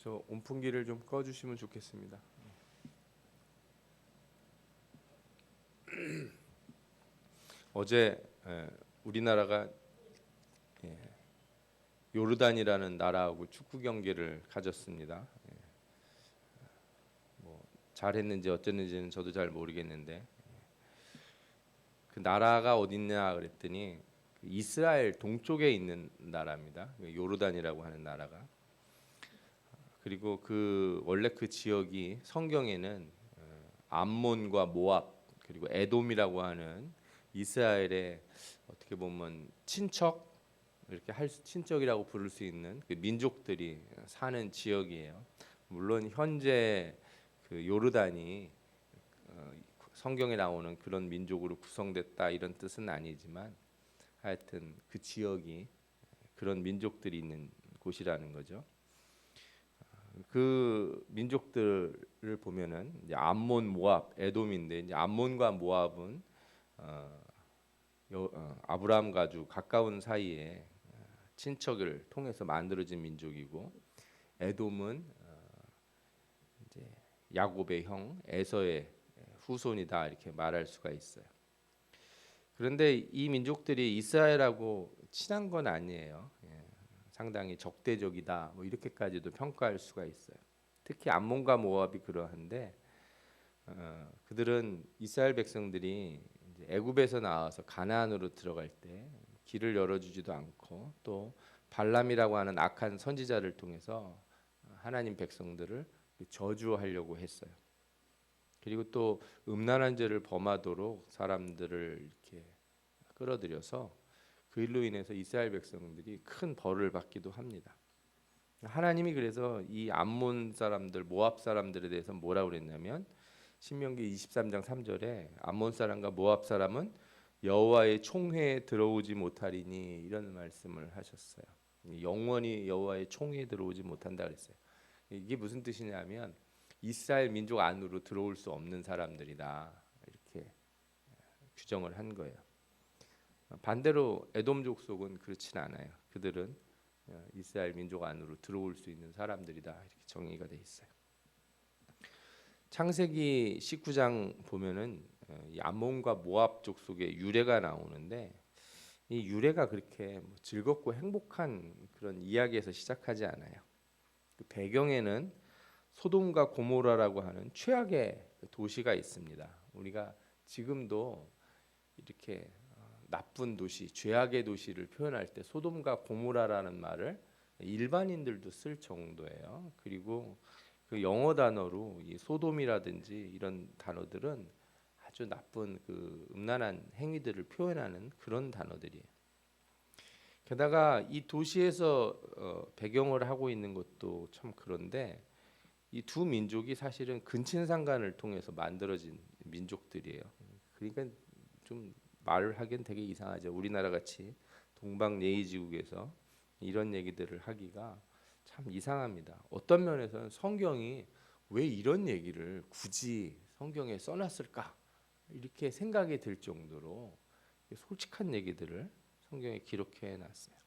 저 온풍기를 좀 꺼주시면 좋겠습니다. 어제 우리나라가 요르단이라는 나라하고 축구 경기를 가졌습니다. 뭐 잘했는지 어쨌는지는 저도 잘 모르겠는데 그 나라가 어딨냐 그랬더니 그 이스라엘 동쪽에 있는 나라입니다. 요르단이라고 하는 나라가. 그리고 그 원래 그 지역이 성경에는 암몬과 모압 그리고 에돔이라고 하는 이스라엘의 어떻게 보면 친척 이렇게 친척이라고 부를 수 있는 그 민족들이 사는 지역이에요. 물론 현재 그 요르단이 성경에 나오는 그런 민족으로 구성됐다 이런 뜻은 아니지만 하여튼 그 지역이 그런 민족들이 있는 곳이라는 거죠. 그 민족들을 보면은 이제 암몬, 모압, 에돔인데 이제 암몬과 모압은 아브라함과 아주 가까운 사이에 친척을 통해서 만들어진 민족이고 에돔은 이제 야곱의 형 에서의 후손이다 이렇게 말할 수가 있어요. 그런데 이 민족들이 이스라엘하고 친한 건 아니에요. 상당히 적대적이다 뭐 이렇게까지도 평가할 수가 있어요. 특히 암몬과 모압이 그러한데 그들은 이스라엘 백성들이 이제 애굽에서 나와서 가나안으로 들어갈 때 길을 열어주지도 않고 또 발람이라고 하는 악한 선지자를 통해서 하나님 백성들을 저주하려고 했어요. 그리고 또 음란한 죄를 범하도록 사람들을 이렇게 끌어들여서 그 일로 인해서 이스라엘 백성들이 큰 벌을 받기도 합니다. 하나님이 그래서 이 암몬 사람들, 모압 사람들에 대해서 뭐라고 그랬냐면 신명기 23장 3절에 암몬 사람과 모압 사람은 여호와의 총회에 들어오지 못하리니 이런 말씀을 하셨어요. 영원히 여호와의 총회에 들어오지 못한다 그랬어요. 이게 무슨 뜻이냐면 이스라엘 민족 안으로 들어올 수 없는 사람들이다 이렇게 규정을 한 거예요. 반대로 에돔 족속은 그렇진 않아요. 그들은 이스라엘 민족 안으로 들어올 수 있는 사람들이다 이렇게 정의가 돼 있어요. 창세기 19장 보면은 이 암몬과 모압 족속의 유래가 나오는데 이 유래가 그렇게 즐겁고 행복한 그런 이야기에서 시작하지 않아요. 그 배경에는 소돔과 고모라라고 하는 최악의 도시가 있습니다. 우리가 지금도 이렇게 나쁜 도시, 죄악의 도시를 표현할 때 소돔과 고모라라는 말을 일반인들도 쓸 정도예요. 그리고 그 영어 단어로 이 소돔이라든지 이런 단어들은 아주 나쁜 그 음란한 행위들을 표현하는 그런 단어들이에요. 게다가 이 도시에서 배경을 하고 있는 것도 참 그런데 이 두 민족이 사실은 근친상간을 통해서 만들어진 민족들이에요. 그러니까 좀 말을 하기엔 되게 이상하죠. 우리나라 같이 동방예의지국에서 이런 얘기들을 하기가 참 이상합니다. 어떤 면에서는 성경이 왜 이런 얘기를 굳이 성경에 써놨을까 이렇게 생각이 들 정도로 솔직한 얘기들을 성경에 기록해 놨어요.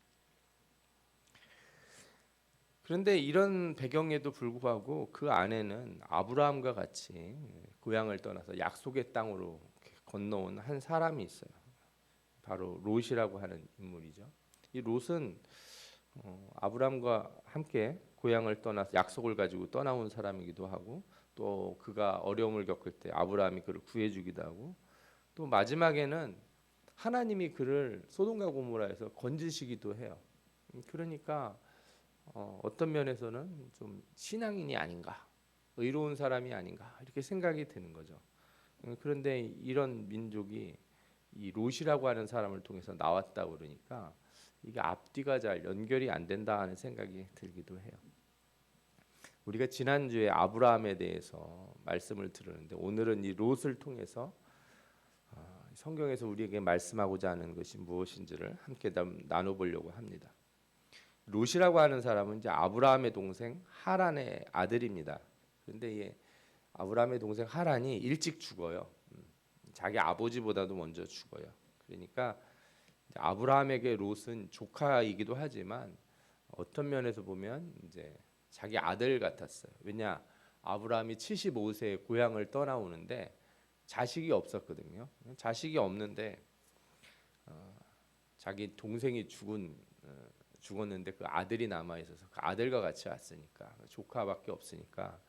그런데 이런 배경에도 불구하고 그 안에는 아브라함과 같이 고향을 떠나서 약속의 땅으로 건너온 한 사람이 있어요. 바로 롯이라고 하는 인물이죠. 이 롯은 아브라함과 함께 고향을 떠나서 약속을 가지고 떠나온 사람이기도 하고 또 그가 어려움을 겪을 때 아브라함이 그를 구해주기도 하고 또 마지막에는 하나님이 그를 소돔과 고모라에서 건지시기도 해요. 그러니까 어떤 면에서는 좀 신앙인이 아닌가, 의로운 사람이 아닌가 이렇게 생각이 드는 거죠. 그런데 이런 민족이 이 롯이라고 하는 사람을 통해서 나왔다 그러니까 이게 앞뒤가 잘 연결이 안 된다 하는 생각이 들기도 해요. 우리가 지난주에 아브라함에 대해서 말씀을 들었는데 오늘은 이 롯을 통해서 성경에서 우리에게 말씀하고자 하는 것이 무엇인지를 함께 나눠보려고 합니다. 롯이라고 하는 사람은 이제 아브라함의 동생 하란의 아들입니다. 그런데 이 아브라함의 동생 하란이 일찍 죽어요. 자기 아버지보다도 먼저 죽어요. 그러니까 아브라함에게 롯은 조카이기도 하지만 어떤 면에서 보면 이제 자기 아들 같았어요. 왜냐? 아브라함이 75세에 고향을 떠나오는데 자식이 없었거든요. 자식이 없는데 자기 동생이 죽었는데 그 아들이 남아 있어서 그 아들과 같이 왔으니까 조카밖에 없으니까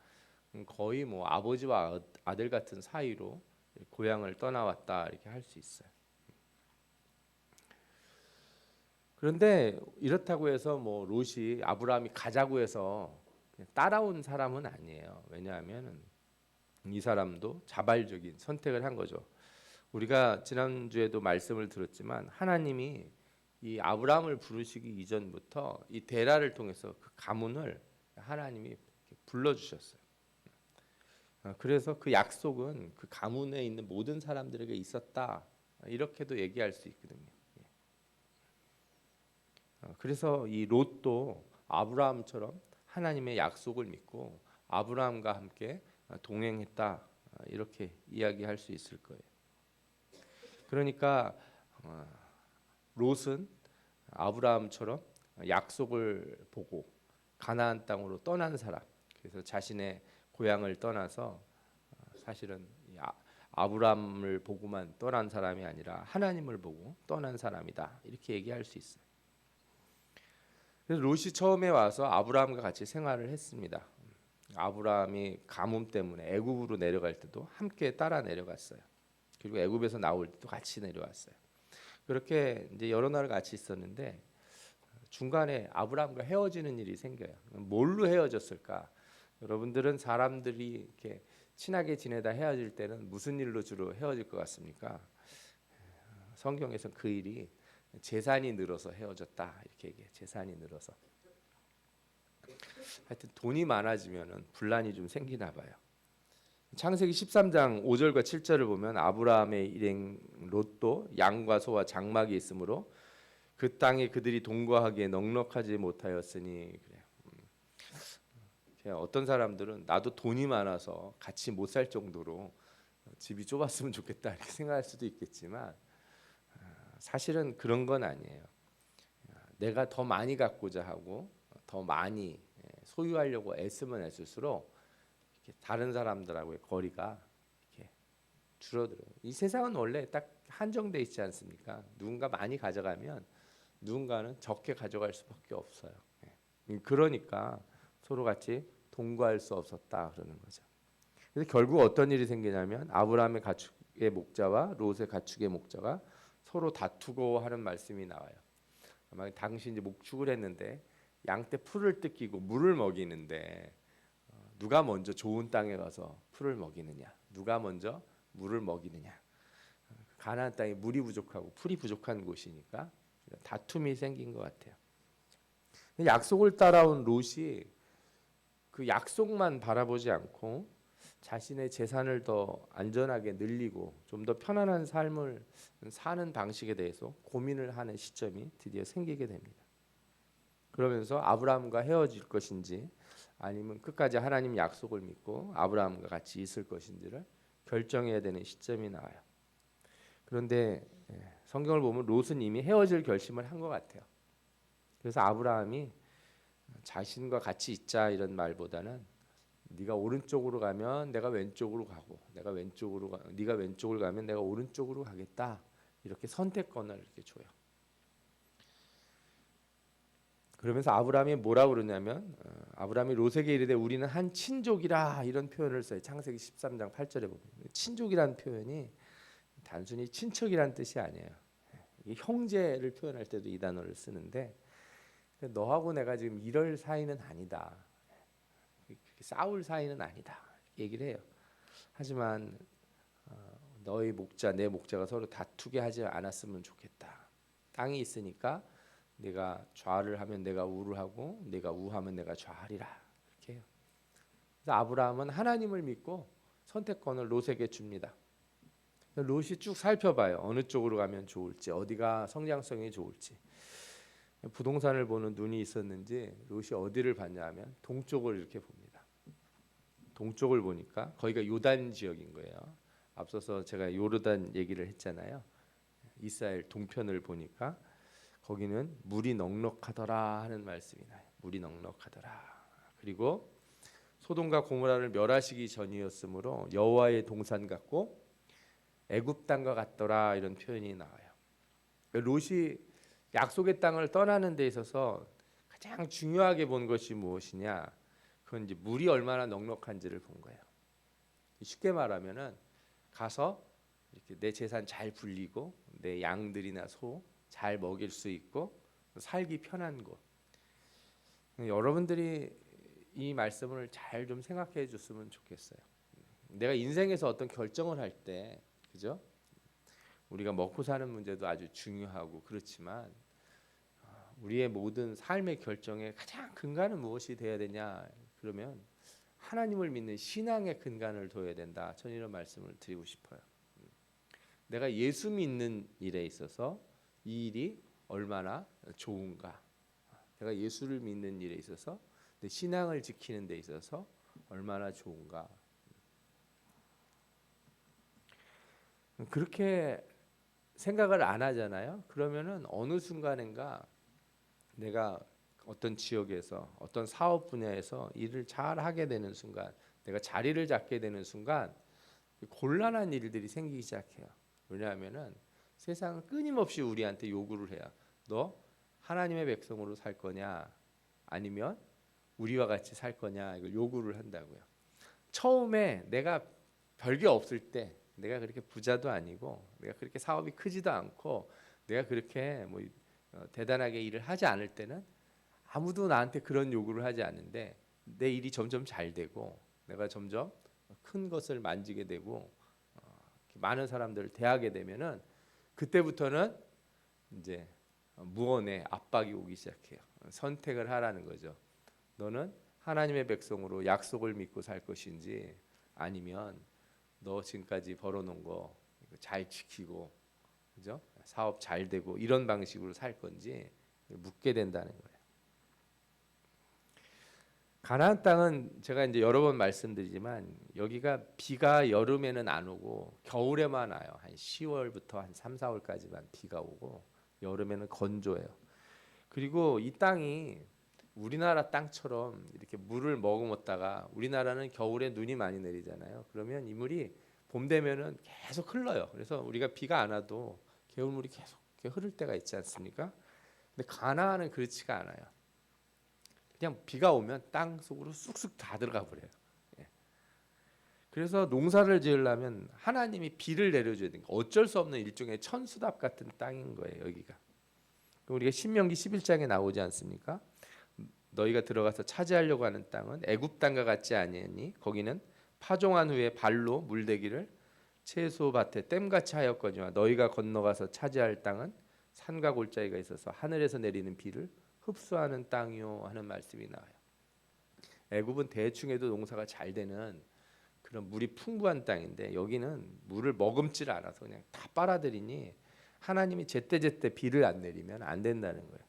거의 뭐 아버지와 아들 같은 사이로 고향을 떠나왔다 이렇게 할 수 있어요. 그런데 이렇다고 해서 뭐 롯이 아브라함이 가자고 해서 그냥 따라온 사람은 아니에요. 왜냐하면 이 사람도 자발적인 선택을 한 거죠. 우리가 지난주에도 말씀을 들었지만 하나님이 이 아브라함을 부르시기 이전부터 이 데라를 통해서 그 가문을 하나님이 불러주셨어요. 그래서 그 약속은 그 가문에 있는 모든 사람들에게 있었다 이렇게도 얘기할 수 있거든요. 그래서 이 롯도 아브라함처럼 하나님의 약속을 믿고 아브라함과 함께 동행했다 이렇게 이야기할 수 있을 거예요. 그러니까 롯은 아브라함처럼 약속을 보고 가나안 땅으로 떠난 사람. 그래서 자신의 고향을 떠나서 사실은 아브라함을 보고만 떠난 사람이 아니라 하나님을 보고 떠난 사람이다. 이렇게 얘기할 수 있어요. 그래서 롯이 처음에 와서 아브라함과 같이 생활을 했습니다. 아브라함이 가뭄 때문에 애굽으로 내려갈 때도 함께 따라 내려갔어요. 그리고 애굽에서 나올 때도 같이 내려왔어요. 그렇게 이제 여러 날 같이 있었는데 중간에 아브라함과 헤어지는 일이 생겨요. 뭘로 헤어졌을까? 여러분들은 사람들이 이렇게 친하게 지내다 헤어질 때는 무슨 일로 주로 헤어질 것 같습니까? 성경에서 그 일이 재산이 늘어서 헤어졌다 이렇게 얘기해요. 재산이 늘어서. 하여튼 돈이 많아지면은 분란이 좀 생기나 봐요. 창세기 13장 5절과 7절을 보면 아브라함의 일행 롯도 양과 소와 장막이 있으므로 그 땅에 그들이 동거하기에 넉넉하지 못하였으니 그래요. 어떤 사람들은 나도 돈이 많아서 같이 못 살 정도로 집이 좁았으면 좋겠다 이렇게 생각할 수도 있겠지만 사실은 그런 건 아니에요. 내가 더 많이 갖고자 하고 더 많이 소유하려고 애쓰면 애쓸수록 이렇게 다른 사람들하고의 거리가 이렇게 줄어들어요. 이 세상은 원래 딱 한정돼 있지 않습니까? 누군가 많이 가져가면 누군가는 적게 가져갈 수밖에 없어요. 그러니까 서로 같이 동거할 수 없었다 그러는 거죠. 그래서 결국 어떤 일이 생기냐면 아브라함의 가축의 목자와 롯의 가축의 목자가 서로 다투고 하는 말씀이 나와요. 아마 당시 이제 목축을 했는데 양떼 풀을 뜯기고 물을 먹이는데 누가 먼저 좋은 땅에 가서 풀을 먹이느냐, 누가 먼저 물을 먹이느냐. 가나안 땅에 물이 부족하고 풀이 부족한 곳이니까 다툼이 생긴 것 같아요. 약속을 따라온 롯이 그 약속만 바라보지 않고 자신의 재산을 더 안전하게 늘리고 좀 더 편안한 삶을 사는 방식에 대해서 고민을 하는 시점이 드디어 생기게 됩니다. 그러면서 아브라함과 헤어질 것인지 아니면 끝까지 하나님 약속을 믿고 아브라함과 같이 있을 것인지를 결정해야 되는 시점이 나와요. 그런데 성경을 보면 롯은 이미 헤어질 결심을 한 것 같아요. 그래서 아브라함이 자신과 같이 있자 이런 말보다는 네가 오른쪽으로 가면 내가 왼쪽으로 가고 네가 왼쪽으로 가면 내가 오른쪽으로 가겠다. 이렇게 선택권을 이렇게 줘요. 그러면서 아브라함이 뭐라고 그러냐면 아브라함이 롯에게 이르되 우리는 한 친족이라 이런 표현을 써요. 창세기 13장 8절에 보면 친족이라는 표현이 단순히 친척이란 뜻이 아니에요. 형제를 표현할 때도 이 단어를 쓰는데 너하고 내가 지금 이럴 사이는 아니다. 싸울 사이는 아니다. 얘기를 해요. 하지만 너희 목자 내 목자가 서로 다투게 하지 않았으면 좋겠다. 땅이 있으니까 내가 좌를 하면 내가 우를 하고 내가 우하면 내가 좌하리라. 이렇게 해요. 그래서 아브라함은 하나님을 믿고 선택권을 롯에게 줍니다. 롯이 쭉 살펴봐요. 어느 쪽으로 가면 좋을지, 어디가 성장성이 좋을지. 부동산을 보는 눈이 있었는지 롯이 어디를 봤냐 하면 동쪽을 이렇게 봅니다. 동쪽을 보니까 거기가 요단 지역인 거예요. 앞서서 제가 요르단 얘기를 했잖아요. 이스라엘 동편을 보니까 거기는 물이 넉넉하더라 하는 말씀이 나요. 물이 넉넉하더라. 그리고 소돔과 고모라를 멸하시기 전이었으므로 여호와의 동산 같고 애굽 땅과 같더라 이런 표현이 나와요. 롯이 약속의 땅을 떠나는 데 있어서 가장 중요하게 본 것이 무엇이냐? 그건 이제 물이 얼마나 넉넉한지를 본 거예요. 쉽게 말하면은 가서 이렇게 내 재산 잘 불리고 내 양들이나 소 잘 먹일 수 있고 살기 편한 곳. 여러분들이 이 말씀을 잘 좀 생각해 줬으면 좋겠어요. 내가 인생에서 어떤 결정을 할 때, 그죠? 우리가 먹고 사는 문제도 아주 중요하고 그렇지만 우리의 모든 삶의 결정의 가장 근간은 무엇이 되어야 되냐? 그러면 하나님을 믿는 신앙의 근간을 둬야 된다. 저는 이런 말씀을 드리고 싶어요. 내가 예수 믿는 일에 있어서 이 일이 얼마나 좋은가? 내가 예수를 믿는 일에 있어서 내 신앙을 지키는 데 있어서 얼마나 좋은가? 그렇게 생각을 안 하잖아요. 그러면은 어느 순간인가 내가 어떤 지역에서 어떤 사업 분야에서 일을 잘 하게 되는 순간, 내가 자리를 잡게 되는 순간 곤란한 일들이 생기기 시작해요. 왜냐하면은 세상은 끊임없이 우리한테 요구를 해요. 너 하나님의 백성으로 살 거냐, 아니면 우리와 같이 살 거냐, 이걸 요구를 한다고요. 처음에 내가 별게 없을 때, 내가 그렇게 부자도 아니고, 내가 그렇게 사업이 크지도 않고, 내가 그렇게 뭐 대단하게 일을 하지 않을 때는 아무도 나한테 그런 요구를 하지 않는데, 내 일이 점점 잘 되고, 내가 점점 큰 것을 만지게 되고, 많은 사람들을 대하게 되면은 그때부터는 이제 무언의 압박이 오기 시작해요. 선택을 하라는 거죠. 너는 하나님의 백성으로 약속을 믿고 살 것인지, 아니면 너 지금까지 벌어놓은 거 잘 지키고, 그죠? 사업 잘 되고 이런 방식으로 살 건지 묻게 된다는 거예요. 가나안 땅은 제가 이제 여러 번 말씀드리지만 여기가 비가 여름에는 안 오고 겨울에만 와요. 한 10월부터 한 3, 4월까지만 비가 오고 여름에는 건조해요. 그리고 이 땅이 우리나라 땅처럼 이렇게 물을 머금었다가, 우리나라는 겨울에 눈이 많이 내리잖아요. 그러면 이 물이 봄 되면은 계속 흘러요. 그래서 우리가 비가 안 와도 개울물이 계속 흐를 때가 있지 않습니까? 근데 가나안은 그렇지가 않아요. 그냥 비가 오면 땅 속으로 쑥쑥 다 들어가 버려요. 예. 그래서 농사를 지으려면 하나님이 비를 내려줘야 되니까 어쩔 수 없는 일종의 천수답 같은 땅인 거예요, 여기가. 우리가 신명기 11장에 나오지 않습니까? 너희가 들어가서 차지하려고 하는 땅은 애굽 땅과 같지 아니하니 거기는 파종한 후에 발로 물대기를 채소밭에 댐같이 하였거니와 너희가 건너가서 차지할 땅은 산과 골짜기가 있어서 하늘에서 내리는 비를 흡수하는 땅이요 하는 말씀이 나와요. 애굽은 대충 해도 농사가 잘 되는 그런 물이 풍부한 땅인데 여기는 물을 머금질 않아서 그냥 다 빨아들이니 하나님이 제때제때 비를 안 내리면 안 된다는 거예요.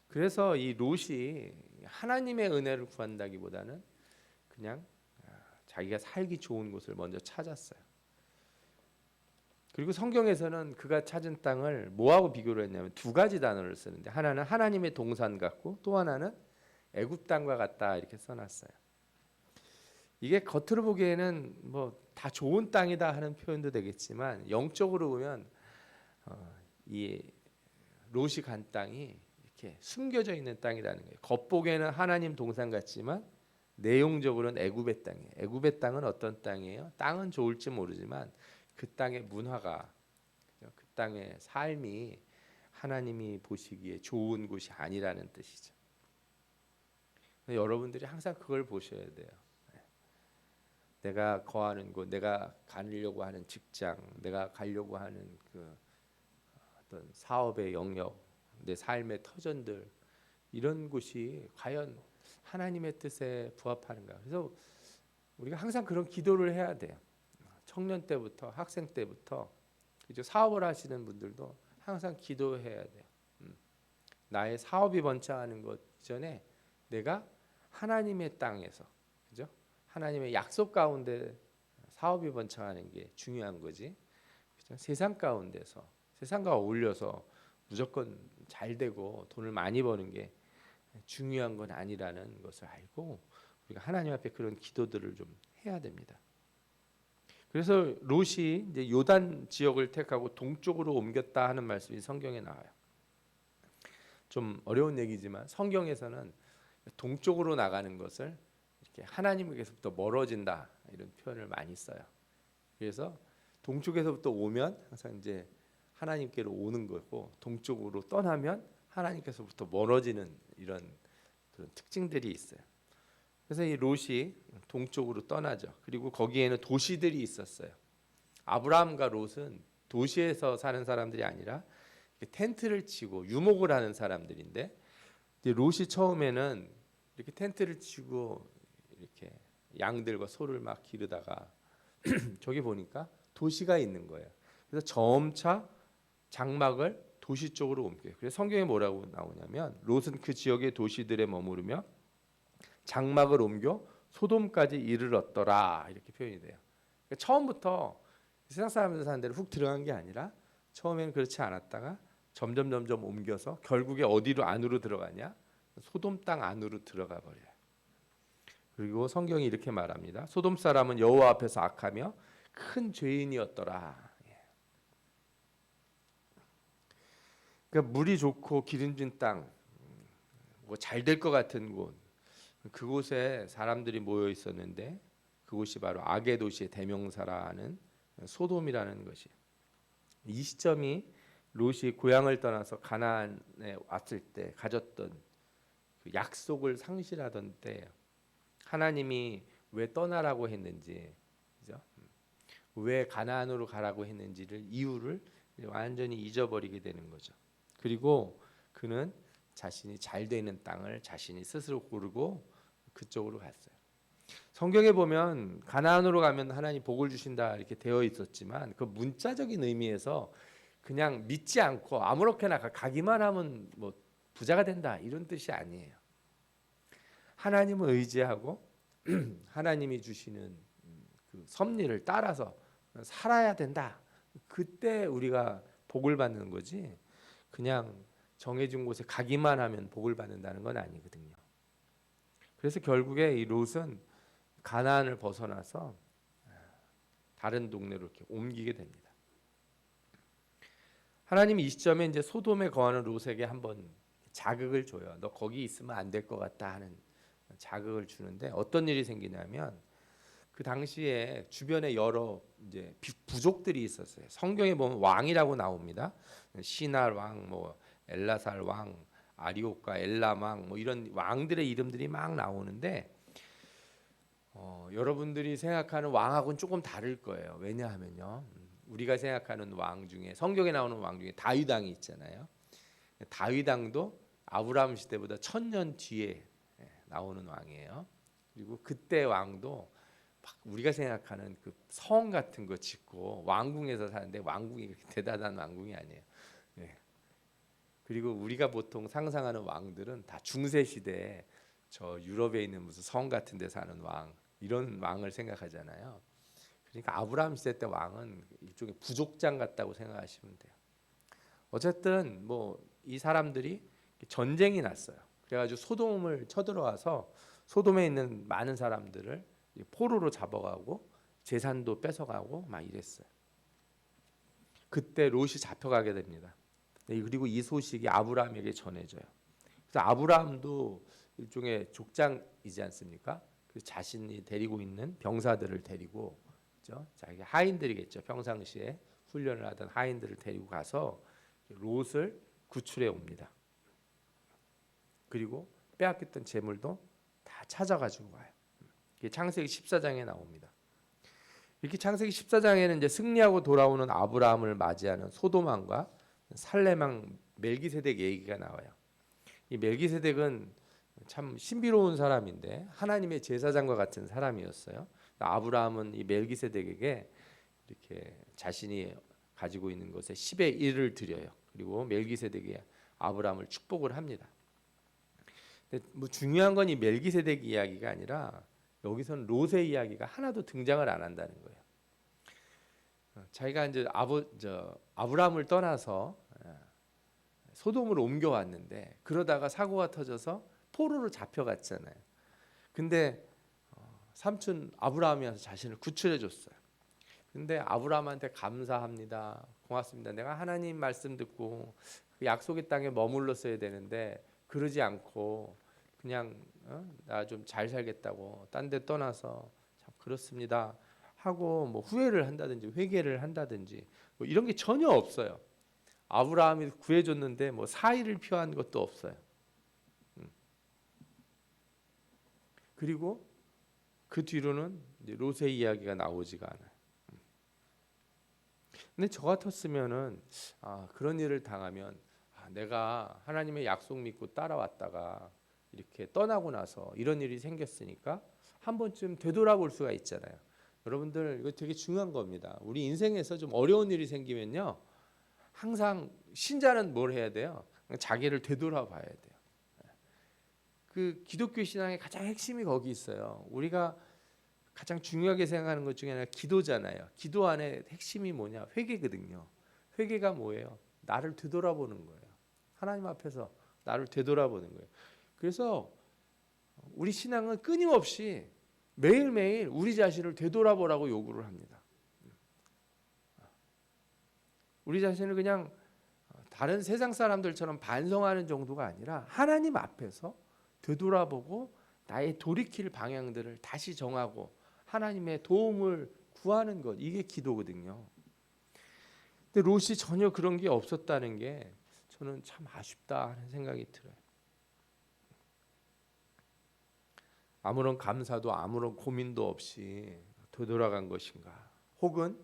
그래서 이 롯이 하나님의 은혜를 구한다기보다는 그냥 자기가 살기 좋은 곳을 먼저 찾았어요. 그리고 성경에서는 그가 찾은 땅을 뭐하고 비교를 했냐면 두 가지 단어를 쓰는데, 하나는 하나님의 동산 같고 또 하나는 애굽 땅과 같다 이렇게 써놨어요. 이게 겉으로 보기에는 뭐 다 좋은 땅이다 하는 표현도 되겠지만 영적으로 보면 이 롯이 간 땅이 이렇게 숨겨져 있는 땅이라는 거예요. 겉보기에는 하나님 동산 같지만 내용적으로는 애굽의 땅이에요. 애굽의 땅은 어떤 땅이에요? 땅은 좋을지 모르지만 그 땅의 문화가, 그 땅의 삶이 하나님이 보시기에 좋은 곳이 아니라는 뜻이죠. 여러분들이 항상 그걸 보셔야 돼요. 내가 거하는 곳, 내가 가려고 하는 직장, 내가 가려고 하는 그 어떤 사업의 영역, 내 삶의 터전들, 이런 곳이 과연 하나님의 뜻에 부합하는가. 그래서 우리가 항상 그런 기도를 해야 돼요. 청년 때부터 학생 때부터, 그죠? 사업을 하시는 분들도 항상 기도해야 돼요. 나의 사업이 번창하는 것 이전에 내가 하나님의 땅에서, 그죠? 하나님의 약속 가운데 사업이 번창하는 게 중요한 거지. 그죠? 세상 가운데서 세상과 어울려서 무조건 잘 되고 돈을 많이 버는 게 중요한 건 아니라는 것을 알고 우리가 하나님 앞에 그런 기도들을 좀 해야 됩니다. 그래서 롯이 이제 요단 지역을 택하고 동쪽으로 옮겼다 하는 말씀이 성경에 나와요. 좀 어려운 얘기지만 성경에서는 동쪽으로 나가는 것을 이렇게 하나님에게서부터 멀어진다 이런 표현을 많이 써요. 그래서 동쪽에서부터 오면 항상 이제 하나님께로 오는 거고 동쪽으로 떠나면 하나님께서부터 멀어지는 이런 그런 특징들이 있어요. 그래서 이 롯이 동쪽으로 떠나죠. 그리고 거기에는 도시들이 있었어요. 아브라함과 롯은 도시에서 사는 사람들이 아니라 텐트를 치고 유목을 하는 사람들인데 이제 롯이 처음에는 이렇게 텐트를 치고 이렇게 양들과 소를 막 기르다가 저기 보니까 도시가 있는 거예요. 그래서 점차 장막을 도시 쪽으로 옮겨요. 그래서 성경에 뭐라고 나오냐면 롯은 그 지역의 도시들에 머무르며 장막을 옮겨 소돔까지 이르렀더라 이렇게 표현이 돼요. 그러니까 처음부터 세상 사람들 사는 데로 훅 들어간 게 아니라 처음에는 그렇지 않았다가 점점 옮겨서 결국에 어디로 안으로 들어가냐? 소돔 땅 안으로 들어가 버려요. 그리고 성경이 이렇게 말합니다. 소돔 사람은 여호와 앞에서 악하며 큰 죄인이었더라. 그러니까 물이 좋고 기름진 땅, 뭐 잘 될 것 같은 곳, 그곳에 사람들이 모여 있었는데 그곳이 바로 악의 도시의 대명사라는 소돔이라는 것이. 이 시점이 롯이 고향을 떠나서 가나안에 왔을 때 가졌던 그 약속을 상실하던 때예요. 하나님이 왜 떠나라고 했는지, 그죠? 왜 가나안으로 가라고 했는지를 이유를 완전히 잊어버리게 되는 거죠. 그리고 그는 자신이 잘 되는 땅을 자신이 스스로 고르고 그쪽으로 갔어요. 성경에 보면 가나안으로 가면 하나님 복을 주신다 이렇게 되어 있었지만 그 문자적인 의미에서 그냥 믿지 않고 아무렇게나 가기만 하면 뭐 부자가 된다 이런 뜻이 아니에요. 하나님을 의지하고 하나님이 주시는 그 섭리를 따라서 살아야 된다. 그때 우리가 복을 받는 거지. 그냥 정해진 곳에 가기만 하면 복을 받는다는 건 아니거든요. 그래서 결국에 이 롯은 가나안을 벗어나서 다른 동네로 이렇게 옮기게 됩니다. 하나님이 이 시점에 이제 소돔에 거하는 롯에게 한번 자극을 줘요. 너 거기 있으면 안 될 것 같다 하는 자극을 주는데 어떤 일이 생기냐면 그 당시에 주변에 여러 이제 부족들이 있었어요. 성경에 보면 왕이라고 나옵니다. 시날 왕, 뭐 엘라살 왕, 아리오카, 엘람 왕, 뭐 이런 왕들의 이름들이 막 나오는데 여러분들이 생각하는 왕하고는 조금 다를 거예요. 왜냐하면요, 우리가 생각하는 왕 중에 성경에 나오는 왕 중에 다윗 왕이 있잖아요. 다윗 왕도 아브라함 시대보다 1000년 뒤에 나오는 왕이에요. 그리고 그때 왕도 막 우리가 생각하는 그 성 같은 거 짓고 왕궁에서 사는데 왕궁이 그렇게 대단한 왕궁이 아니에요. 네. 그리고 우리가 보통 상상하는 왕들은 다 중세 시대에 저 유럽에 있는 무슨 성 같은 데 사는 왕 이런 왕을 생각하잖아요. 그러니까 아브라함 시대 때 왕은 일종의 부족장 같다고 생각하시면 돼요. 어쨌든 뭐 이 사람들이 전쟁이 났어요. 그래가지고 소돔을 쳐들어와서 소돔에 있는 많은 사람들을 포로로 잡아가고 재산도 뺏어가고 막 이랬어요. 그때 롯이 잡혀가게 됩니다. 그리고 이 소식이 아브라함에게 전해져요. 그래서 아브라함도 일종의 족장이지 않습니까? 그 자신이 데리고 있는 병사들을 데리고, 그렇죠? 자기 하인들이겠죠. 평상시에 훈련을 하던 하인들을 데리고 가서 롯을 구출해 옵니다. 그리고 빼앗겼던 재물도 다 찾아가지고 와요. 이게 창세기 14장에 나옵니다. 이렇게 창세기 14장에는 이제 승리하고 돌아오는 아브라함을 맞이하는 소돔 왕과 살렘 왕 멜기세덱 얘기가 나와요. 이 멜기세덱은 참 신비로운 사람인데 하나님의 제사장과 같은 사람이었어요. 아브라함은 이 멜기세덱에게 이렇게 자신이 가지고 있는 것의 10의 1을 드려요. 그리고 멜기세덱이 아브라함을 축복을 합니다. 근데 뭐 중요한 건 이 멜기세덱 이야기가 아니라 여기서는 롯의 이야기가 하나도 등장을 안 한다는 거예요. 자기가 이제 아브라함을 떠나서 소돔으로 옮겨왔는데 그러다가 사고가 터져서 포로로 잡혀갔잖아요. 근데 삼촌 아브라함이 와서 자신을 구출해 줬어요. 근데 아브라함한테 감사합니다. 고맙습니다. 내가 하나님 말씀 듣고 그 약속의 땅에 머물렀어야 되는데 그러지 않고 그냥 나 좀 잘 살겠다고 딴 데 떠나서 참 그렇습니다 하고 뭐 후회를 한다든지 회개를 한다든지 뭐 이런 게 전혀 없어요. 아브라함이 구해줬는데 뭐 사의를 표한 것도 없어요. 그리고 그 뒤로는 이제 롯의 이야기가 나오지가 않아요. 근데 저 같았으면은 그런 일을 당하면 내가 하나님의 약속 믿고 따라왔다가 이렇게 떠나고 나서 이런 일이 생겼으니까 한 번쯤 되돌아볼 수가 있잖아요. 여러분들 이거 되게 중요한 겁니다. 우리 인생에서 좀 어려운 일이 생기면요, 항상 신자는 뭘 해야 돼요? 자기를 되돌아봐야 돼요. 그 기독교 신앙의 가장 핵심이 거기 있어요. 우리가 가장 중요하게 생각하는 것 중에 하나가 기도잖아요. 기도 안에 핵심이 뭐냐? 회개거든요. 회개가 뭐예요? 나를 되돌아보는 거예요. 하나님 앞에서 나를 되돌아보는 거예요. 그래서 우리 신앙은 끊임없이 매일매일 우리 자신을 되돌아보라고 요구를 합니다. 우리 자신을 그냥 다른 세상 사람들처럼 반성하는 정도가 아니라 하나님 앞에서 되돌아보고 나의 돌이킬 방향들을 다시 정하고 하나님의 도움을 구하는 것, 이게 기도거든요. 근데 롯이 전혀 그런 게 없었다는 게 저는 참 아쉽다 하는 생각이 들어요. 아무런 감사도 아무런 고민도 없이 되돌아간 것인가? 혹은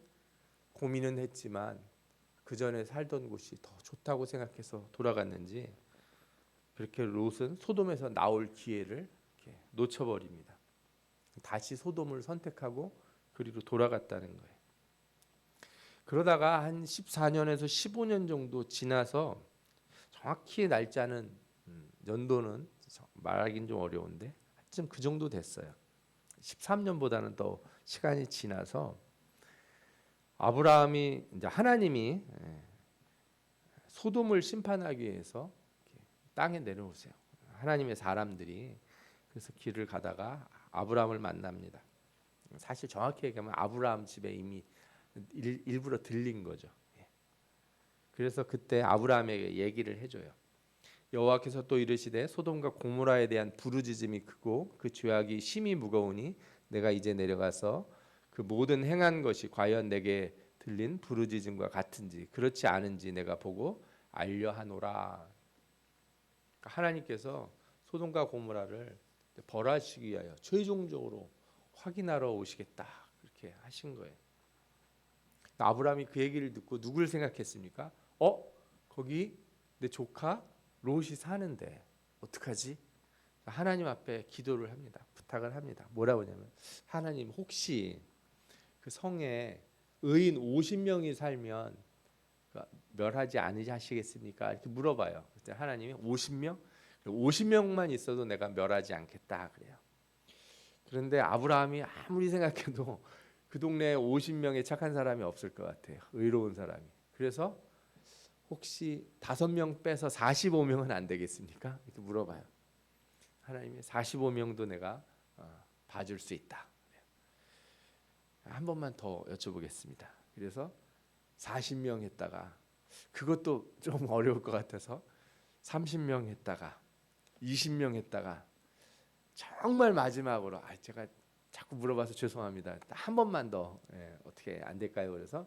고민은 했지만 그 전에 살던 곳이 더 좋다고 생각해서 돌아갔는지, 그렇게 롯은 소돔에서 나올 기회를 이렇게 놓쳐버립니다. 다시 소돔을 선택하고 그리로 돌아갔다는 거예요. 그러다가 한 14년에서 15년 정도 지나서, 정확히 날짜는 연도는 말하기는 좀 어려운데 하여튼 그 정도 됐어요. 13년보다는 더 시간이 지나서 아브라함이 이제 하나님이 소돔을 심판하기 위해서 땅에 내려오세요. 하나님의 사람들이 그래서 길을 가다가 아브라함을 만납니다. 사실 정확히 얘기하면 아브라함 집에 이미 일부러 들린 거죠. 그래서 그때 아브라함에게 얘기를 해줘요. 여호와께서 또 이르시되 소돔과 고모라에 대한 부르짖음이 크고 그 죄악이 심히 무거우니 내가 이제 내려가서 그 모든 행한 것이 과연 내게 들린 부르짖음과 같은지 그렇지 않은지 내가 보고 알려하노라. 그러니까 하나님께서 소돔과 고모라를 벌하시기 위하여 최종적으로 확인하러 오시겠다, 그렇게 하신 거예요. 아브라함이 그 얘기를 듣고 누굴 생각했습니까? 거기 내 조카 롯이 사는데 어떡하지? 하나님 앞에 기도를 합니다. 부탁을 합니다. 뭐라고 하냐면, 하나님 혹시 그 성에 의인 50명이 살면 멸하지 않으시겠습니까? 이렇게 물어봐요. 그때 하나님이 50명? 50명만 있어도 내가 멸하지 않겠다 그래요. 그런데 아브라함이 아무리 생각해도 그 동네에 50명의 착한 사람이 없을 것 같아요. 의로운 사람이. 그래서 혹시 5명 빼서 45명은 안 되겠습니까? 이렇게 물어봐요. 하나님이 45명도 내가 봐줄 수 있다. 한 번만 더 여쭤보겠습니다. 그래서 40명 했다가 그것도 좀 어려울 것 같아서 30명 했다가 20명 했다가 정말 마지막으로 제가 자꾸 물어봐서 죄송합니다. 한 번만 더 어떻게 안 될까요? 그래서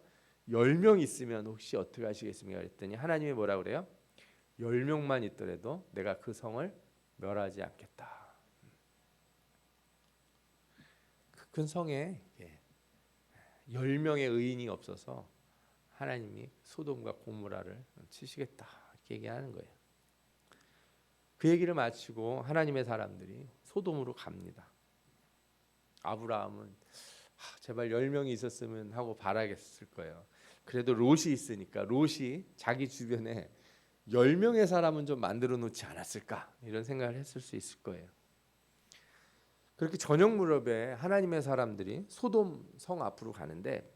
10명 있으면 혹시 어떻게 하시겠습니까? 그랬더니 하나님이 뭐라 그래요? 10명만 있더라도 내가 그 성을 멸하지 않겠다. 그 큰 성에 10명의 의인이 없어서 하나님이 소돔과 고모라를 치시겠다 이렇게 얘기하는 거예요. 그 얘기를 마치고 하나님의 사람들이 소돔으로 갑니다. 아브라함은 제발 10명이 있었으면 하고 바라겠을 거예요. 그래도 롯이 있으니까 롯이 자기 주변에 10명의 사람은 좀 만들어 놓지 않았을까, 이런 생각을 했을 수 있을 거예요. 그렇게 저녁 무렵에 하나님의 사람들이 소돔 성 앞으로 가는데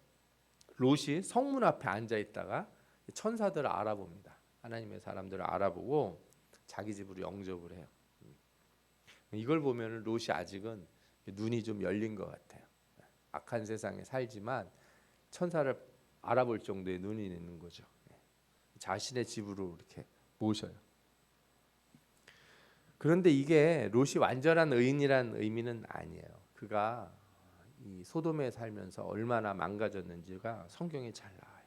롯이 성문 앞에 앉아 있다가 천사들을 알아봅니다. 하나님의 사람들을 알아보고 자기 집으로 영접을 해요. 이걸 보면 롯이 아직은 눈이 좀 열린 것 같아요. 악한 세상에 살지만 천사를 알아볼 정도의 눈이 있는 거죠. 자신의 집으로 이렇게 모셔요. 그런데 이게 롯이 완전한 의인이란 의미는 아니에요. 그가 이 소돔에 살면서 얼마나 망가졌는지가 성경에 잘 나와요.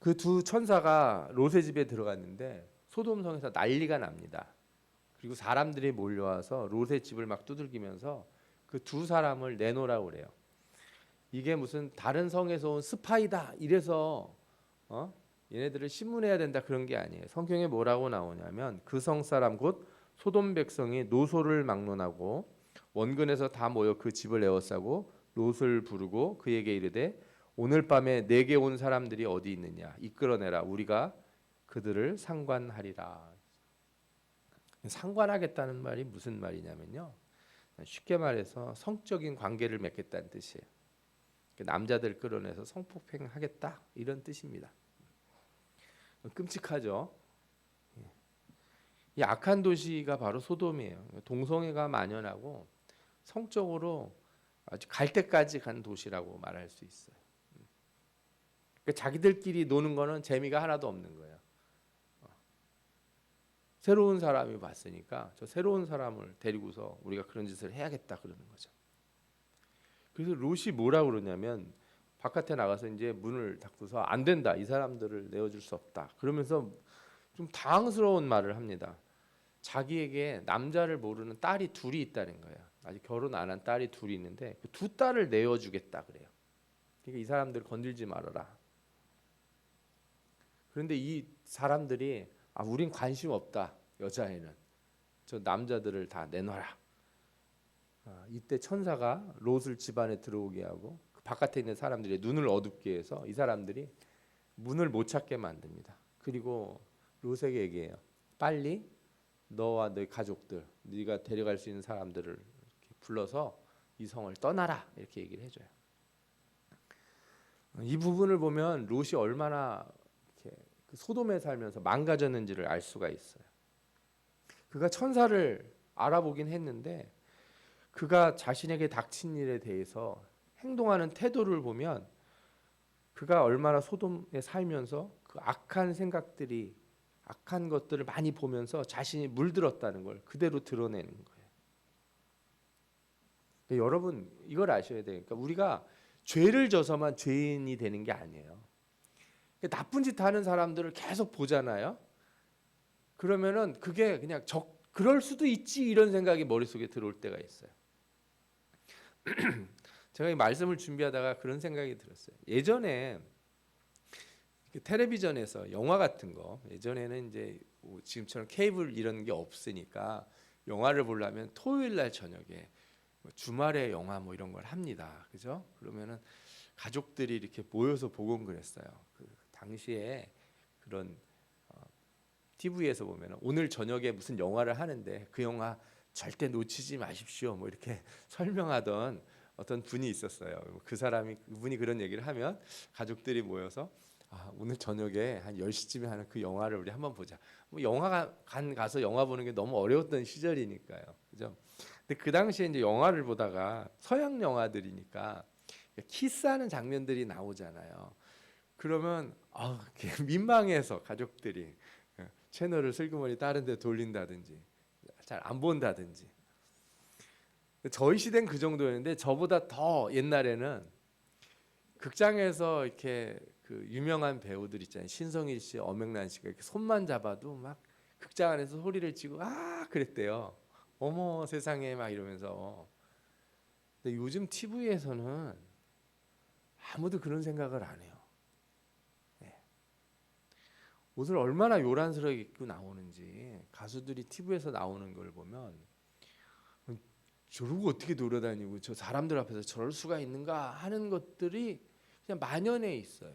그 두 천사가 롯의 집에 들어갔는데 소돔성에서 난리가 납니다. 그리고 사람들이 몰려와서 롯의 집을 막 두들기면서 그 두 사람을 내놓으라고 그래요. 이게 무슨 다른 성에서 온 스파이다 이래서 얘네들을 신문해야 된다 그런 게 아니에요. 성경에 뭐라고 나오냐면 그 성 사람 곧 소돔 백성이 노소를 막론하고 원근에서 다 모여 그 집을 에워싸고 롯을 부르고 그에게 이르되 오늘 밤에 내게 온 사람들이 어디 있느냐 이끌어내라 우리가 그들을 상관하리라. 상관하겠다는 말이 무슨 말이냐면요. 쉽게 말해서 성적인 관계를 맺겠다는 뜻이에요. 남자들 끌어내서 성폭행하겠다 이런 뜻입니다. 끔찍하죠. 이 악한 도시가 바로 소돔이에요. 동성애가 만연하고 성적으로 아주 갈 때까지 간 도시라고 말할 수 있어요. 그러니까 자기들끼리 노는 거는 재미가 하나도 없는 거예요. 새로운 사람이 봤으니까 저 새로운 사람을 데리고서 우리가 그런 짓을 해야겠다 그러는 거죠. 그래서 롯이 뭐라고 그러냐면 바깥에 나가서 이제 문을 닫고서 안 된다. 이 사람들을 내어줄 수 없다. 그러면서 좀 당황스러운 말을 합니다. 자기에게 남자를 모르는 딸이 둘이 있다는 거예요. 아직 결혼 안 한 딸이 둘이 있는데 그 두 딸을 내어주겠다 그래요. 그러니까 이 사람들 건들지 말아라. 그런데 이 사람들이 우린 관심 없다. 여자애는 저 남자들을 다 내놔라. 이때 천사가 롯을 집안에 들어오게 하고 그 바깥에 있는 사람들의 눈을 어둡게 해서 이 사람들이 문을 못 찾게 만듭니다. 그리고 롯에게 얘기해요. 빨리 너와 너의 가족들, 네가 데려갈 수 있는 사람들을 이렇게 불러서 이 성을 떠나라 이렇게 얘기를 해줘요. 이 부분을 보면 롯이 얼마나 이렇게 그 소돔에 살면서 망가졌는지를 알 수가 있어요. 그가 천사를 알아보긴 했는데 그가 자신에게 닥친 일에 대해서 행동하는 태도를 보면 그가 얼마나 소돔에 살면서 그 악한 생각들이 악한 것들을 많이 보면서 자신이 물들었다는 걸 그대로 드러내는 거예요. 여러분 이걸 아셔야 돼요. 그러니까 우리가 죄를 져서만 죄인이 되는 게 아니에요. 나쁜 짓 하는 사람들을 계속 보잖아요. 그러면은 그게 그냥 그럴 수도 있지 이런 생각이 머릿속에 들어올 때가 있어요. 제가 이 말씀을 준비하다가 그런 생각이 들었어요. 예전에 텔레비전에서 영화 같은 거 예전에는 이제 지금처럼 케이블 이런 게 없으니까 영화를 보려면 토요일 날 저녁에 주말에 영화 뭐 이런 걸 합니다. 그죠? 그러면은 가족들이 이렇게 모여서 보곤 그랬어요. 그 당시에 그런 TV에서 보면 오늘 저녁에 무슨 영화를 하는데 그 영화 절대 놓치지 마십시오. 뭐 이렇게 설명하던 어떤 분이 있었어요. 그분이 그런 얘기를 하면 가족들이 모여서 오늘 저녁에 한 10시쯤에 하는 그 영화를 우리 한번 보자. 뭐 영화관 가서 영화 보는 게 너무 어려웠던 시절이니까요. 그죠? 근데 그 당시에 이제 영화를 보다가 서양 영화들이니까 키스하는 장면들이 나오잖아요. 그러면 민망해서 가족들이 채널을 슬그머니 다른 데 돌린다든지 잘 안 본다든지. 저희 시대는 그 정도였는데 저보다 더 옛날에는 극장에서 이렇게 그 유명한 배우들 있잖아요. 신성일 씨, 엄영란 씨가 이렇게 손만 잡아도 막 극장 안에서 소리를 치고 그랬대요. 어머 세상에 막 이러면서. 근데 요즘 TV에서는 아무도 그런 생각을 안 해요. 옷을 얼마나 요란스럽게 입고 나오는지 가수들이 TV에서 나오는 걸 보면 저러고 어떻게 돌아다니고 저 사람들 앞에서 저럴 수가 있는가 하는 것들이 그냥 만연해 있어요.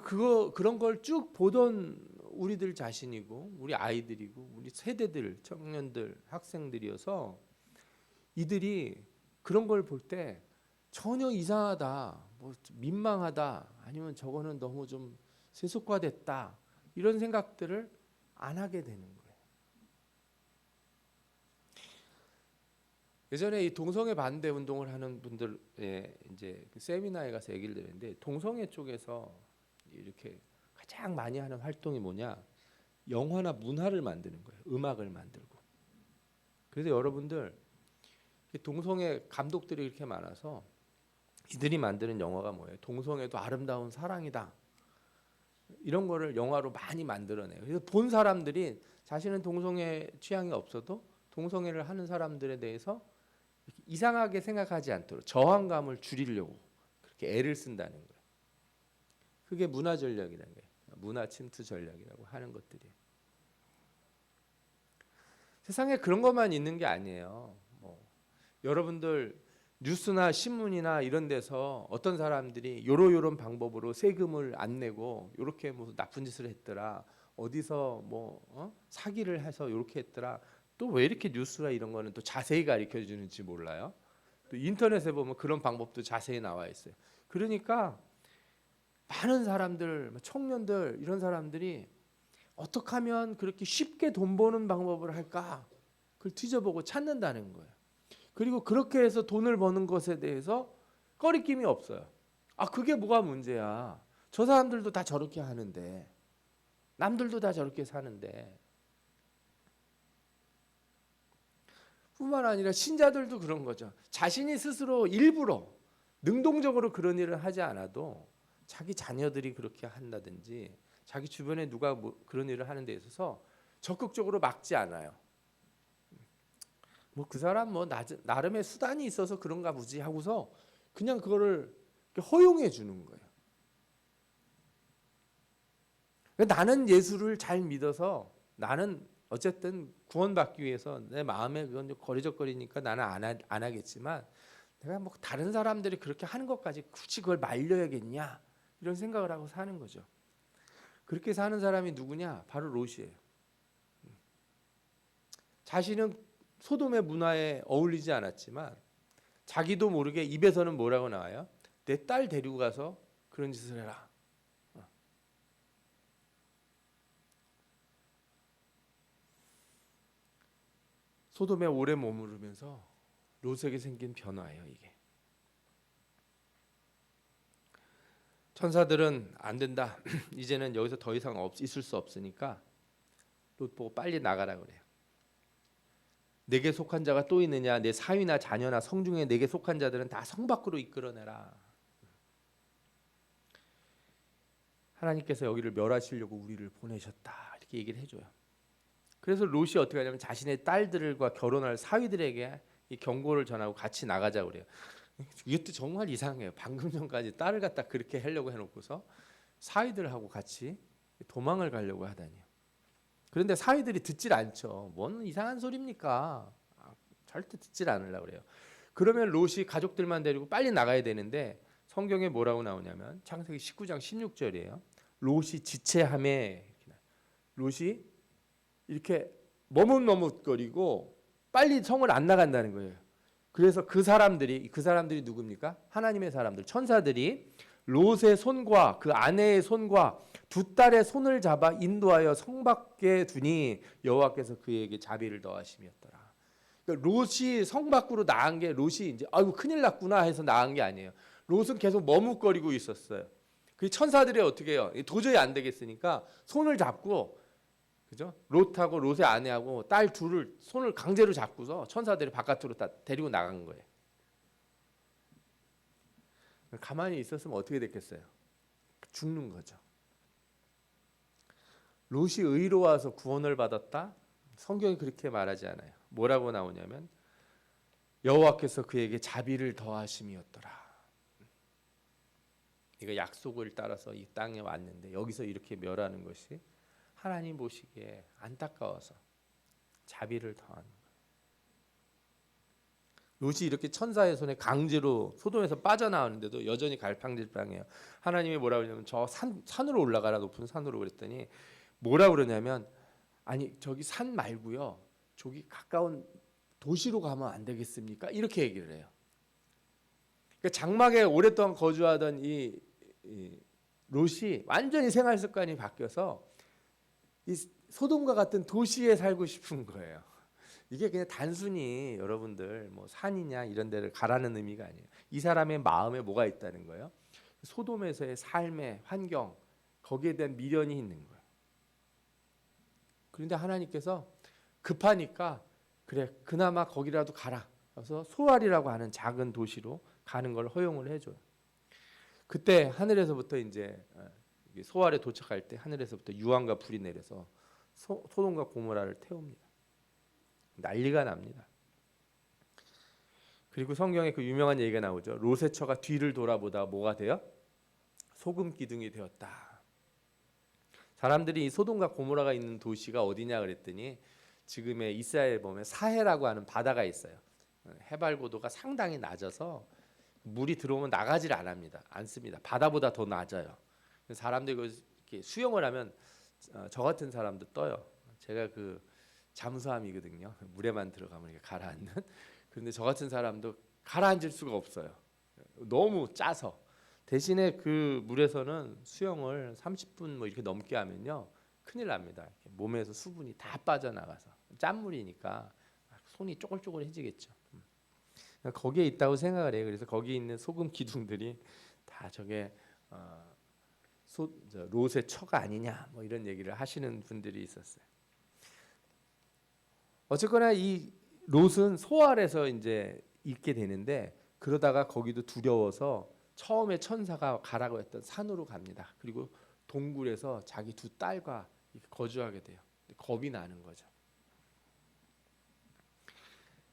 그런 걸 쭉 보던 우리들 자신이고 우리 아이들이고 우리 세대들 청년들 학생들이어서 이들이 그런 걸 볼 때 전혀 이상하다, 뭐 민망하다, 아니면 저거는 너무 좀 세속화됐다 이런 생각들을 안 하게 되는 거예요. 예전에 이 동성애 반대 운동을 하는 분들의 이제 그 세미나에 가서 얘기를 들었는데, 동성애 쪽에서 이렇게 가장 많이 하는 활동이 뭐냐? 영화나 문화를 만드는 거예요. 음악을 만들고. 그래서 여러분들, 동성애 감독들이 이렇게 많아서 이들이 만드는 영화가 뭐예요? 동성애도 아름다운 사랑이다. 이런 거를 영화로 많이 만들어내요. 그래서 본 사람들이 자신은 동성애 취향이 없어도 동성애를 하는 사람들에 대해서 이상하게 생각하지 않도록 저항감을 줄이려고 그렇게 애를 쓴다는 거예요. 그게 문화 전략이라는 거예요. 문화 침투 전략이라고 하는 것들이. 세상에 그런 것만 있는 게 아니에요. 여러분들 뉴스나 신문이나 이런 데서 어떤 사람들이 요런 방법으로 세금을 안 내고 요렇게 뭐 나쁜 짓을 했더라. 어디서 사기를 해서 요렇게 했더라. 또 왜 이렇게 뉴스나 이런 거는 또 자세히 가르쳐 주는지 몰라요. 또 인터넷에 보면 그런 방법도 자세히 나와 있어요. 그러니까 많은 사람들, 청년들 이런 사람들이 어떻게 하면 그렇게 쉽게 돈 버는 방법을 할까? 그걸 뒤져보고 찾는다는 거예요. 그리고 그렇게 해서 돈을 버는 것에 대해서 꺼리낌이 없어요. 아, 그게 뭐가 문제야? 저 사람들도 다 저렇게 하는데, 남들도 다 저렇게 사는데. 뿐만 아니라 신자들도 그런 거죠. 자신이 스스로 일부러 능동적으로 그런 일을 하지 않아도 자기 자녀들이 그렇게 한다든지 자기 주변에 누가 그런 일을 하는 데 있어서 적극적으로 막지 않아요. 그 사람 나름의 수단이 있어서 그런가 보지 하고서 그냥 그거를 허용해 주는 거예요. 나는 예수를 잘 믿어서 나는 어쨌든 구원받기 위해서 내 마음에 그건 좀 거리적거리니까 나는 안 하겠지만, 내가 다른 사람들이 그렇게 하는 것까지 굳이 그걸 말려야겠냐 이런 생각을 하고 사는 거죠. 그렇게 사는 사람이 누구냐? 바로 롯이에요. 자신은 소돔의 문화에 어울리지 않았지만 자기도 모르게 입에서는 뭐라고 나와요? 내 딸 데리고 가서 그런 짓을 해라. 소돔에 오래 머무르면서 롯에게 생긴 변화예요, 이게. 천사들은 안 된다. 이제는 여기서 더 이상 있을 수 없으니까 롯 보고 빨리 나가라 그래요. 내게 속한 자가 또 있느냐? 내 사위나 자녀나 성중에 내게 속한 자들은 다 성 밖으로 이끌어내라. 하나님께서 여기를 멸하시려고 우리를 보내셨다. 이렇게 얘기를 해줘요. 그래서 롯이 어떻게 하냐면 자신의 딸들과 결혼할 사위들에게 이 경고를 전하고 같이 나가자 그래요. 이것도 정말 이상해요. 방금 전까지 딸을 갖다 그렇게 하려고 해놓고서 사위들하고 같이 도망을 가려고 하다니요. 그런데 사위들이 듣질 않죠. 뭔 이상한 소리입니까? 절대 듣질 않으려고 그래요. 그러면 롯이 가족들만 데리고 빨리 나가야 되는데 성경에 뭐라고 나오냐면 창세기 19장 16절이에요. 롯이 지체함에, 롯이 이렇게 머뭇머뭇거리고 빨리 성을 안 나간다는 거예요. 그래서 그 사람들이 누굽니까? 하나님의 사람들, 천사들이 롯의 손과 그 아내의 손과 두 딸의 손을 잡아 인도하여 성 밖에 두니 여호와께서 그에게 자비를 더하심이었더라. 그러니까 롯이 성 밖으로 나간 게 롯이 이제 아이고 큰일 났구나 해서 나간 게 아니에요. 롯은 계속 머뭇거리고 있었어요. 그 천사들이 어떻게 해요? 도저히 안 되겠으니까 손을 잡고, 그죠? 롯하고 롯의 아내하고 딸 둘을 손을 강제로 잡고서 천사들이 바깥으로 다 데리고 나간 거예요. 가만히 있었으면 어떻게 됐겠어요? 죽는 거죠. 롯이 의로워서 구원을 받았다? 성경이 그렇게 말하지 않아요. 뭐라고 나오냐면 여호와께서 그에게 자비를 더하심이었더라. 이거 약속을 따라서 이 땅에 왔는데 여기서 이렇게 멸하는 것이 하나님 보시기에 안타까워서 자비를 더하는 거예요. 롯이 이렇게 천사의 손에 강제로 소돔에서 빠져나오는데도 여전히 갈팡질팡해요. 하나님이 뭐라고 그러냐면 저 산으로 올라가라, 높은 산으로 그랬더니 뭐라고 그러냐면 아니 저기 산 말고요. 저기 가까운 도시로 가면 안 되겠습니까? 이렇게 얘기를 해요. 그러니까 장막에 오랫동안 거주하던 이 롯이 완전히 생활 습관이 바뀌어서 이 소돔과 같은 도시에 살고 싶은 거예요. 이게 그냥 단순히 여러분들 뭐 산이냐 이런 데를 가라는 의미가 아니에요. 이 사람의 마음에 뭐가 있다는 거예요? 소돔에서의 삶의 환경, 거기에 대한 미련이 있는 거예요. 그런데 하나님께서 급하니까 그래 그나마 거기라도 가라. 그래서 소알이라고 하는 작은 도시로 가는 걸 허용을 해줘요. 그때 하늘에서부터 이제 소알에 도착할 때 하늘에서부터 유황과 불이 내려서 소돔과 고모라를 태웁니다. 난리가 납니다. 그리고 성경에 그 유명한 얘기가 나오죠. 롯의 처가 뒤를 돌아보다 뭐가 돼요? 소금 기둥이 되었다. 사람들이 이 소돔과 고모라가 있는 도시가 어디냐 그랬더니 지금의 이스라엘 보면 사해라고 하는 바다가 있어요. 해발 고도가 상당히 낮아서 물이 들어오면 나가질 않습니다. 바다보다 더 낮아요. 사람들이 이렇게 수영을 하면 저 같은 사람도 떠요. 제가 그 잠수함이거든요. 물에만 들어가면 이렇게 가라앉는. 그런데 저 같은 사람도 가라앉을 수가 없어요. 너무 짜서. 대신에 그 물에서는 수영을 30분 뭐 이렇게 넘게 하면요 큰일 납니다. 몸에서 수분이 다 빠져나가서 짠물이니까 손이 쪼글쪼글해지겠죠. 거기에 있다고 생각을 해요. 그래서 거기 있는 소금 기둥들이 다 저게 롯의 처가 아니냐 뭐 이런 얘기를 하시는 분들이 있었어요. 어쨌거나 이 롯은 소알에서 이제 있게 되는데 그러다가 거기도 두려워서 처음에 천사가 가라고 했던 산으로 갑니다. 그리고 동굴에서 자기 두 딸과 거주하게 돼요. 겁이 나는 거죠.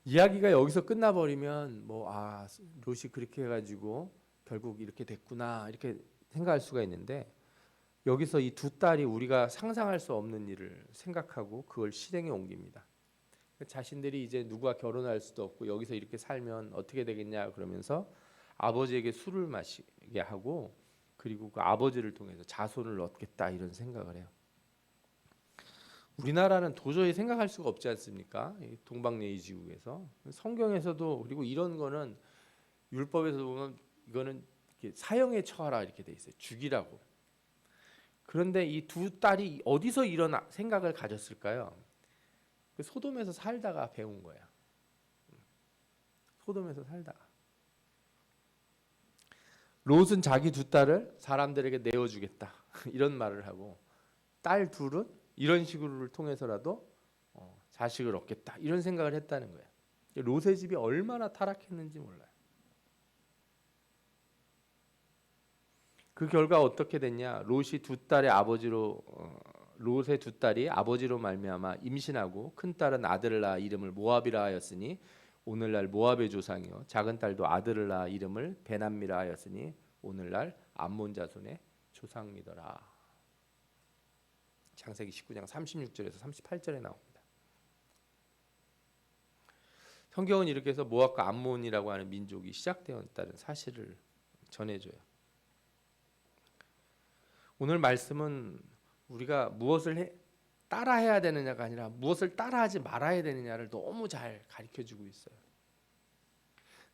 이야기가 여기서 끝나버리면 롯이 그렇게 해가지고 결국 이렇게 됐구나 이렇게 생각할 수가 있는데 여기서 이 두 딸이 우리가 상상할 수 없는 일을 생각하고 그걸 실행에 옮깁니다. 자신들이 이제 누구와 결혼할 수도 없고 여기서 이렇게 살면 어떻게 되겠냐 그러면서 아버지에게 술을 마시게 하고 그리고 그 아버지를 통해서 자손을 얻겠다 이런 생각을 해요. 우리나라는 도저히 생각할 수가 없지 않습니까? 동방예의지국에서 성경에서도 그리고 이런 거는 율법에서 보면 이거는 이렇게 사형에 처하라 이렇게 돼 있어요. 죽이라고. 그런데 이 두 딸이 어디서 이런 생각을 가졌을까요? 소돔에서 살다가 배운 거예요. 소돔에서 살다가. 롯은 자기 두 딸을 사람들에게 내어주겠다 이런 말을 하고 딸 둘은 이런 식으로를 통해서라도 자식을 얻겠다 이런 생각을 했다는 거예요. 롯의 집이 얼마나 타락했는지 몰라요. 그 결과 어떻게 됐냐? 롯의 두 딸이 아버지로 말미암아 임신하고 큰 딸은 아들을 낳아 이름을 모압이라 하였으니 오늘날 모압의 조상이요 작은 딸도 아들을 낳아 이름을 베남미라 하였으니 오늘날 암몬 자손의 조상이더라. 창세기 19장 36절에서 38절에 나옵니다. 성경은 이렇게 해서 모압과 암몬이라고 하는 민족이 시작되었다는 사실을 전해줘요. 오늘 말씀은 우리가 무엇을 따라해야 되느냐가 아니라 무엇을 따라하지 말아야 되느냐를 너무 잘 가르쳐주고 있어요.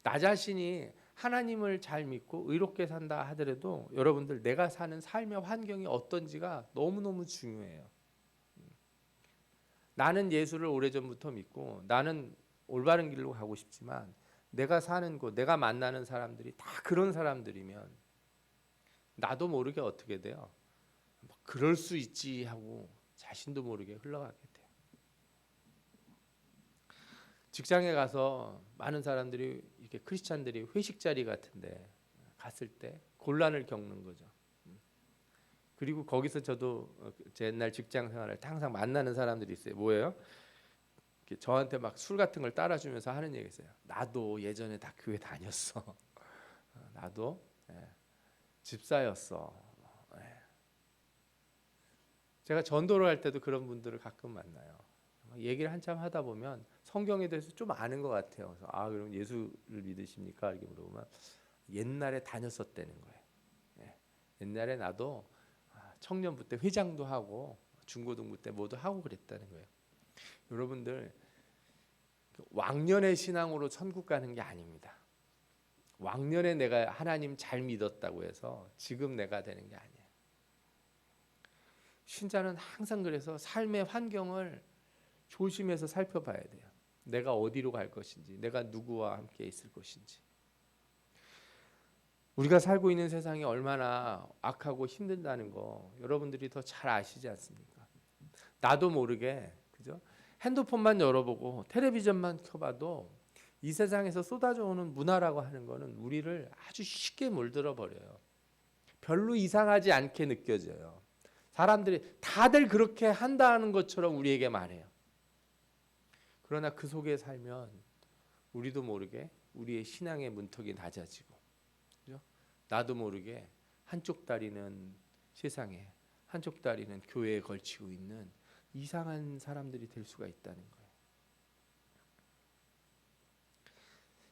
나 자신이 하나님을 잘 믿고 의롭게 산다 하더라도 여러분들 내가 사는 삶의 환경이 어떤지가 너무너무 중요해요. 나는 예수를 오래전부터 믿고 나는 올바른 길로 가고 싶지만 내가 사는 곳, 내가 만나는 사람들이 다 그런 사람들이면 나도 모르게 어떻게 돼요? 그럴 수 있지 하고 자신도 모르게 흘러가게 돼요. 직장에 가서 많은 사람들이 이렇게 크리스찬들이 회식 자리 같은데 갔을 때 곤란을 겪는 거죠. 그리고 거기서 저도 제 옛날 직장 생활을 항상 만나는 사람들이 있어요. 뭐예요? 저한테 막 술 같은 걸 따라주면서 하는 얘기 있어요. 나도 예전에 다 교회 다녔어. 나도 집사였어. 제가 전도를 할 때도 그런 분들을 가끔 만나요. 얘기를 한참 하다 보면 성경에 대해서 좀 아는 것 같아요. 그래서 그럼 예수를 믿으십니까? 이렇게 물어보면 옛날에 다녔었다는 거예요. 옛날에 나도 청년부 때 회장도 하고 중고등부 때 뭐도 하고 그랬다는 거예요. 여러분들 왕년의 신앙으로 천국 가는 게 아닙니다. 왕년에 내가 하나님 잘 믿었다고 해서 지금 내가 되는 게 아니에요. 신자는 항상 그래서 삶의 환경을 조심해서 살펴봐야 돼요. 내가 어디로 갈 것인지, 내가 누구와 함께 있을 것인지. 우리가 살고 있는 세상이 얼마나 악하고 힘든다는 거 여러분들이 더 잘 아시지 않습니까? 나도 모르게, 그죠? 핸드폰만 열어보고 텔레비전만 켜봐도 이 세상에서 쏟아져 오는 문화라고 하는 거는 우리를 아주 쉽게 물들어 버려요. 별로 이상하지 않게 느껴져요. 사람들이 다들 그렇게 한다는 것처럼 우리에게 말해요. 그러나 그 속에 살면 우리도 모르게 우리의 신앙의 문턱이 낮아지고, 그죠? 나도 모르게 한쪽 다리는 세상에, 한쪽 다리는 교회에 걸치고 있는 이상한 사람들이 될 수가 있다는 거예요.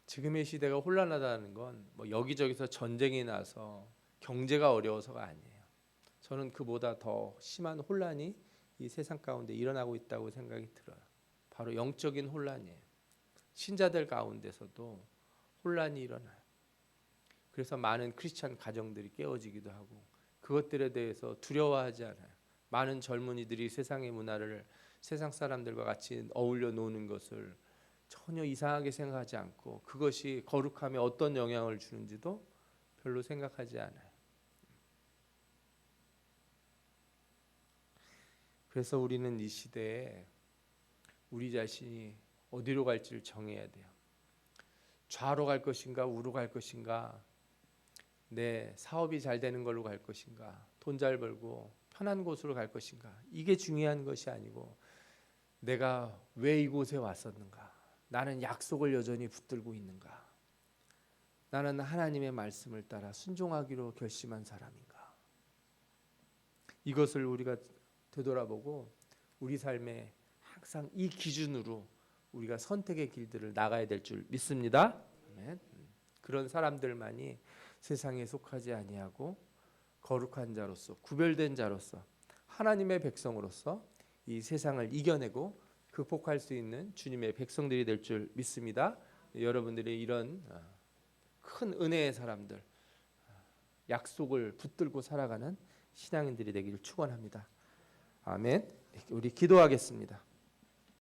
지금의 시대가 혼란하다는 건 뭐 여기저기서 전쟁이 나서 경제가 어려워서가 아니에요. 저는 그보다 더 심한 혼란이 이 세상 가운데 일어나고 있다고 생각이 들어요. 바로 영적인 혼란이에요. 신자들 가운데서도 혼란이 일어나요. 그래서 많은 크리스찬 가정들이 깨어지기도 하고 그것들에 대해서 두려워하지 않아요. 많은 젊은이들이 세상의 문화를 세상 사람들과 같이 어울려 노는 것을 전혀 이상하게 생각하지 않고 그것이 거룩함에 어떤 영향을 주는지도 별로 생각하지 않아요. 그래서 우리는 이 시대에 우리 자신이 어디로 갈지를 정해야 돼요. 좌로 갈 것인가 우로 갈 것인가, 내 사업이 잘 되는 걸로 갈 것인가, 돈 잘 벌고 편한 곳으로 갈 것인가, 이게 중요한 것이 아니고 내가 왜 이곳에 왔었는가, 나는 약속을 여전히 붙들고 있는가, 나는 하나님의 말씀을 따라 순종하기로 결심한 사람인가, 이것을 우리가 되돌아보고 우리 삶에 항상 이 기준으로 우리가 선택의 길들을 나가야 될 줄 믿습니다. 아멘. 그런 사람들만이 세상에 속하지 아니하고 거룩한 자로서, 구별된 자로서, 하나님의 백성으로서 이 세상을 이겨내고 극복할 수 있는 주님의 백성들이 될 줄 믿습니다. 여러분들이 이런 큰 은혜의 사람들, 약속을 붙들고 살아가는 신앙인들이 되기를 축원합니다. 아멘. 우리 기도하겠습니다.